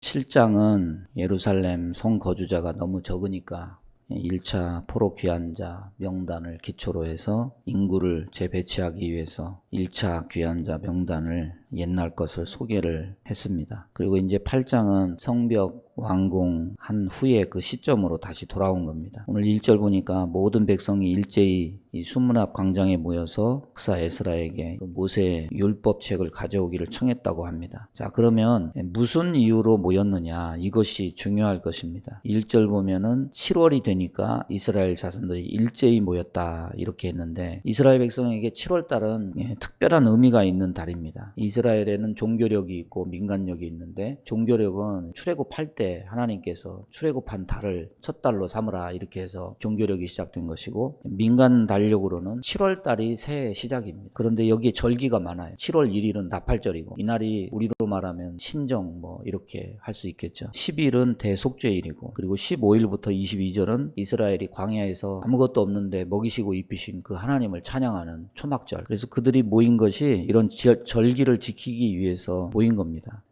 7장은 예루살렘 성 거주자가 너무 적으니까 1차 포로 귀환자 명단을 기초로 해서 인구를 재배치하기 위해서 1차 귀환자 명단을 옛날 것을 소개를 했습니다. 그리고 이제 8장은 성벽 완공한 후에 그 시점으로 다시 돌아온 겁니다. 오늘 1절 보니까 모든 백성이 일제히 이 수문앞 광장에 모여서 박사 에스라에게 그 모세 율법책을 가져오기를 청했다고 합니다. 자, 그러면 무슨 이유로 모였느냐, 이것이 중요할 것입니다. 1절 보면은 7월이 되니까 이스라엘 자손들이 일제히 모였다 이렇게 했는데, 이스라엘 백성에게 7월달은 특별한 의미가 있는 달입니다. 이스라엘에는 종교력이 있고 민간력이 있는데, 종교력은 출애굽할 때 하나님께서 출애굽한 달을 첫 달로 삼으라 이렇게 해서 종교력이 시작된 것이고, 민간 달력으로는 7월 달이 새해 시작입니다. 그런데 여기에 절기가 많아요. 7월 1일은 나팔절이고, 이날이 우리로 말하면 신정 이렇게 할 수 있겠죠. 10일은 대속죄일이고, 그리고 15일부터 22절은 이스라엘이 광야에서 아무것도 없는데 먹이시고 입히신 그 하나님을 찬양하는 초막절. 그래서 그들이 모인 것이 이런 절기를 지키기 위해서 모인 겁니다.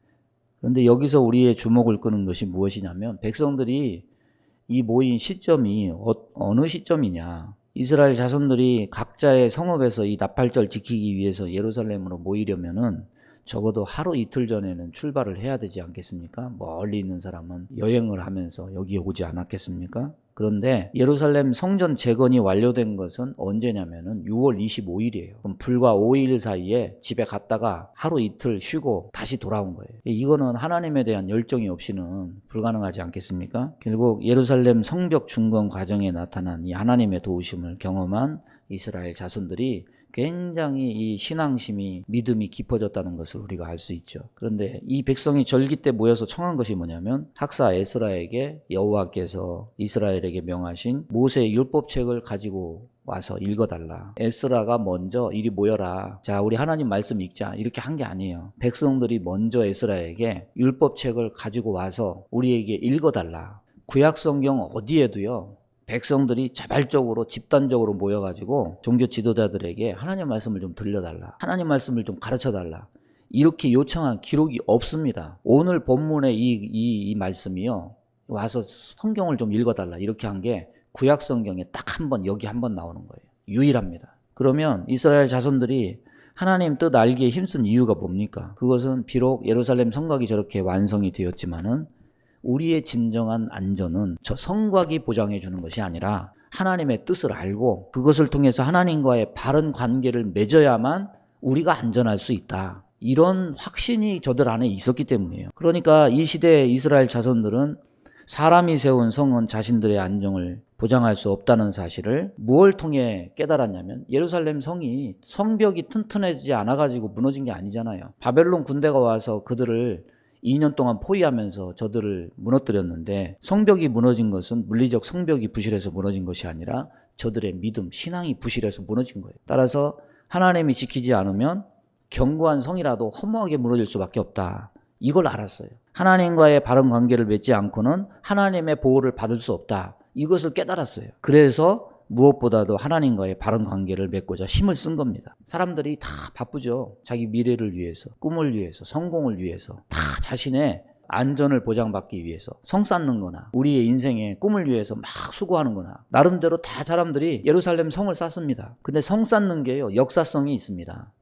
그런데 여기서 우리의 주목을 끄는 것이 무엇이냐면, 백성들이 이 모인 시점이 어느 시점이냐. 이스라엘 자손들이 각자의 성읍에서 이 나팔절 지키기 위해서 예루살렘으로 모이려면은 적어도 하루 이틀 전에는 출발을 해야 되지 않겠습니까? 멀리 있는 사람은 여행을 하면서 여기에 오지 않았겠습니까? 그런데 예루살렘 성전 재건이 완료된 것은 언제냐면은 6월 25일이에요. 그럼 불과 5일 사이에 집에 갔다가 하루 이틀 쉬고 다시 돌아온 거예요. 이거는 하나님에 대한 열정이 없이는 불가능하지 않겠습니까? 결국 예루살렘 성벽 중건 과정에 나타난 이 하나님의 도우심을 경험한 이스라엘 자손들이 굉장히 이 신앙심이, 믿음이 깊어졌다는 것을 우리가 알 수 있죠. 그런데 이 백성이 절기 때 모여서 청한 것이 뭐냐면, 학사 에스라에게 여호와께서 이스라엘에게 명하신 모세 율법책을 가지고 와서 읽어달라. 에스라가 먼저 이리 모여라, 자 우리 하나님 말씀 읽자, 이렇게 한 게 아니에요. 백성들이 먼저 에스라에게 율법책을 가지고 와서 우리에게 읽어달라. 구약성경 어디에도요, 백성들이 자발적으로 집단적으로 모여가지고 종교 지도자들에게 하나님 말씀을 좀 들려달라, 하나님 말씀을 좀 가르쳐달라, 이렇게 요청한 기록이 없습니다. 오늘 본문의 이 말씀이요, 와서 성경을 좀 읽어달라 이렇게 한 게 구약 성경에 딱 한 번, 여기 한 번 나오는 거예요. 유일합니다. 그러면 이스라엘 자손들이 하나님 뜻 알기에 힘쓴 이유가 뭡니까? 그것은 비록 예루살렘 성곽이 저렇게 완성이 되었지만은 우리의 진정한 안전은 저 성곽이 보장해 주는 것이 아니라 하나님의 뜻을 알고 그것을 통해서 하나님과의 바른 관계를 맺어야만 우리가 안전할 수 있다, 이런 확신이 저들 안에 있었기 때문이에요. 그러니까 이 시대의 이스라엘 자손들은 사람이 세운 성은 자신들의 안정을 보장할 수 없다는 사실을 무엇을 통해 깨달았냐면, 예루살렘 성이 성벽이 튼튼해지지 않아가지고 무너진 게 아니잖아요. 바벨론 군대가 와서 그들을 2년 동안 포위하면서 저들을 무너뜨렸는데, 성벽이 무너진 것은 물리적 성벽이 부실해서 무너진 것이 아니라 저들의 믿음, 신앙이 부실해서 무너진 거예요. 따라서 하나님이 지키지 않으면 견고한 성이라도 허무하게 무너질 수밖에 없다, 이걸 알았어요. 하나님과의 바른 관계를 맺지 않고는 하나님의 보호를 받을 수 없다, 이것을 깨달았어요. 그래서 무엇보다도 하나님과의 바른 관계를 맺고자 힘을 쓴 겁니다. 사람들이 다 바쁘죠. 자기 미래를 위해서, 꿈을 위해서, 성공을 위해서, 다 자신의 안전을 보장받기 위해서 성 쌓는 거나 우리의 인생의 꿈을 위해서 막 수고하는 거나, 나름대로 다 사람들이 예루살렘 성을 쌓습니다. 근데 성 쌓는 게요, 역사성이 있습니다.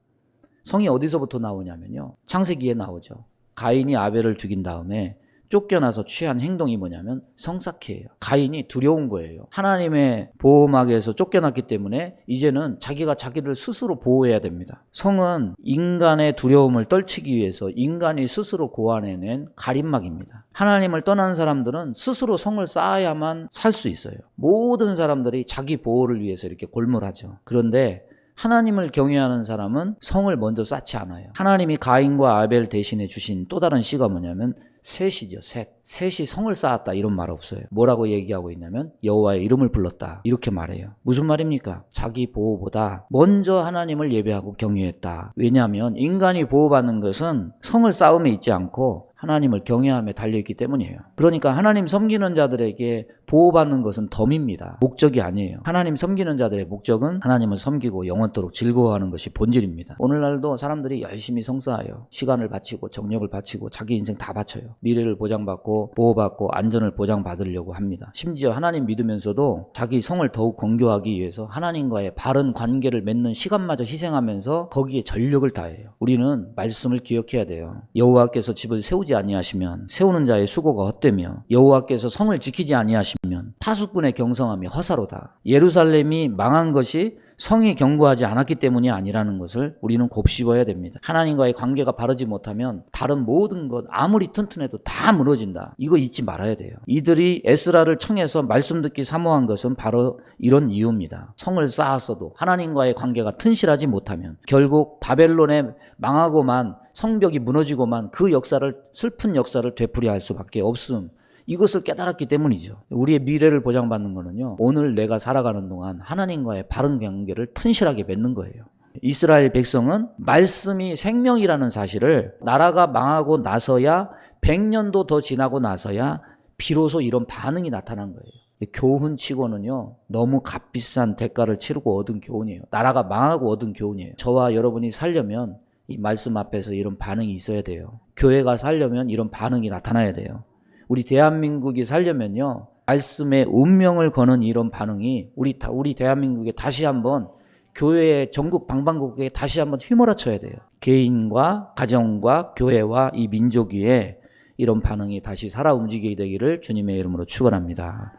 성이 어디서부터 나오냐면요, 창세기에 나오죠. 가인이 아벨을 죽인 다음에 쫓겨나서 취한 행동이 뭐냐면 성쌓기예요. 가인이 두려운 거예요. 하나님의 보호막에서 쫓겨났기 때문에 이제는 자기가 자기를 스스로 보호해야 됩니다. 성은 인간의 두려움을 떨치기 위해서 인간이 스스로 고안해낸 가림막입니다. 하나님을 떠난 사람들은 스스로 성을 쌓아야만 살 수 있어요. 모든 사람들이 자기 보호를 위해서 이렇게 골몰하죠. 그런데 하나님을 경외하는 사람은 성을 먼저 쌓지 않아요. 하나님이 가인과 아벨 대신에 주신 또 다른 시가 뭐냐면 셋이죠. 셋이 성을 쌓았다, 이런 말 없어요. 뭐라고 얘기하고 있냐면 여호와의 이름을 불렀다, 이렇게 말해요. 무슨 말입니까? 자기 보호보다 먼저 하나님을 예배하고 경외했다. 왜냐하면 인간이 보호받는 것은 성을 쌓음에 있지 않고 하나님을 경외함에 달려있기 때문이에요. 그러니까 하나님 섬기는 자들에게 보호받는 것은 덤입니다. 목적이 아니에요. 하나님 섬기는 자들의 목적은 하나님을 섬기고 영원토록 즐거워하는 것이 본질입니다. 오늘날도 사람들이 열심히 성사하여 시간을 바치고 정력을 바치고 자기 인생 다 바쳐요. 미래를 보장받고 보호받고 안전을 보장받으려고 합니다. 심지어 하나님 믿으면서도 자기 성을 더욱 건교하기 위해서 하나님과의 바른 관계를 맺는 시간마저 희생하면서 거기에 전력을 다해요. 우리는 말씀을 기억해야 돼요. 여호와께서 집을 세우지 아니하시면 세우는 자의 수고가 헛되며 여호와께서 성을 지키지 아니하시면 파수꾼의 경성함이 허사로다. 예루살렘이 망한 것이 성이 견고하지 않았기 때문이 아니라는 것을 우리는 곱씹어야 됩니다. 하나님과의 관계가 바르지 못하면 다른 모든 것 아무리 튼튼해도 다 무너진다. 이거 잊지 말아야 돼요. 이들이 에스라를 청해서 말씀 듣기 사모한 것은 바로 이런 이유입니다. 성을 쌓았어도 하나님과의 관계가 튼실하지 못하면 결국 바벨론에 망하고만 성벽이 무너지고만 그 역사를 슬픈 역사를 되풀이할 수밖에 없음. 이것을 깨달았기 때문이죠. 우리의 미래를 보장받는 거는요, 오늘 내가 살아가는 동안 하나님과의 바른 관계를 튼실하게 맺는 거예요. 이스라엘 백성은 말씀이 생명이라는 사실을 나라가 망하고 나서야 100년도 더 지나고 나서야 비로소 이런 반응이 나타난 거예요. 교훈치고는요, 너무 값비싼 대가를 치르고 얻은 교훈이에요. 나라가 망하고 얻은 교훈이에요. 저와 여러분이 살려면 이 말씀 앞에서 이런 반응이 있어야 돼요. 교회가 살려면 이런 반응이 나타나야 돼요. 우리 대한민국이 살려면요, 말씀의 운명을 거는 이런 반응이 우리 대한민국에 다시 한번 교회의 전국 방방곡곡에 다시 한번 휘몰아쳐야 돼요. 개인과 가정과 교회와 이 민족 위에 이런 반응이 다시 살아 움직이게 되기를 주님의 이름으로 축원합니다.